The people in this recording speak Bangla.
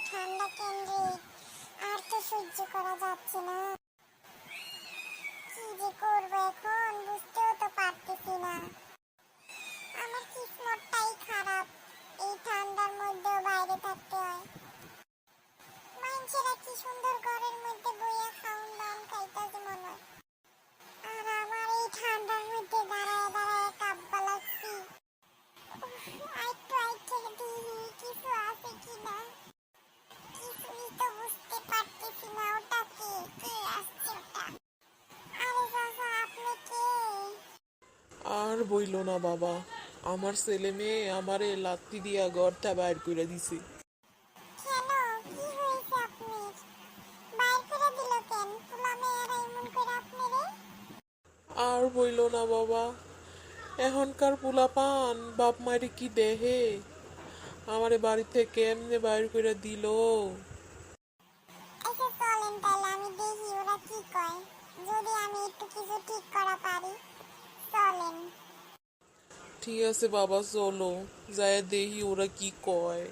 ঠান্ডা কেন্দ্রে আর তো সহ্য করা যাচ্ছে না। কি যে করবো এখন বুঝতেও তো পারতেছি না। আমার কিসমতটাই খারাপ, এই ঠান্ডার মধ্যেও বাইরে থাকতে হয়। মানুষেরা কি সুন্দর ঘরের মধ্যে বইয়া খাউন দাউন খাইতেছে মনে হয়, আর আমার এই ঠান্ডার মধ্যে দাঁড়ায় দাঁড়ায় কাব্বা লাগছি। আইটু আইটু দিহি কিছু আছে কিনা, কিছুই তো বুঝতে পারতেছি না। ওটা কে আসছে ওটা? আরে চাচা আপনি কে? আর বইলো না বাবা, আমার ছেলে মেয়ে আমারে লাত্তি দিয়া ঘরটা বাইর করে দিছে। কেন, কি হয়েছে আপনার? বাইর করে দিল কেন? পোলা মেয়েরা এমন করে আপনারে? আর বইলো না বাবা, এখনকার পোলাপান বাপ মায়ের কি দেহে, আমারে বাড়ি থেকে কেমনে বাইর করে দিল। আচ্ছা চলেন তাহলে আমি দেখি ওরা কি কয়, যদি আমি একটু কিছু ঠিক করা পারি। চলেন। ঠিক আছে বাবা, চলো যায় দেখি ওরা কি কয়।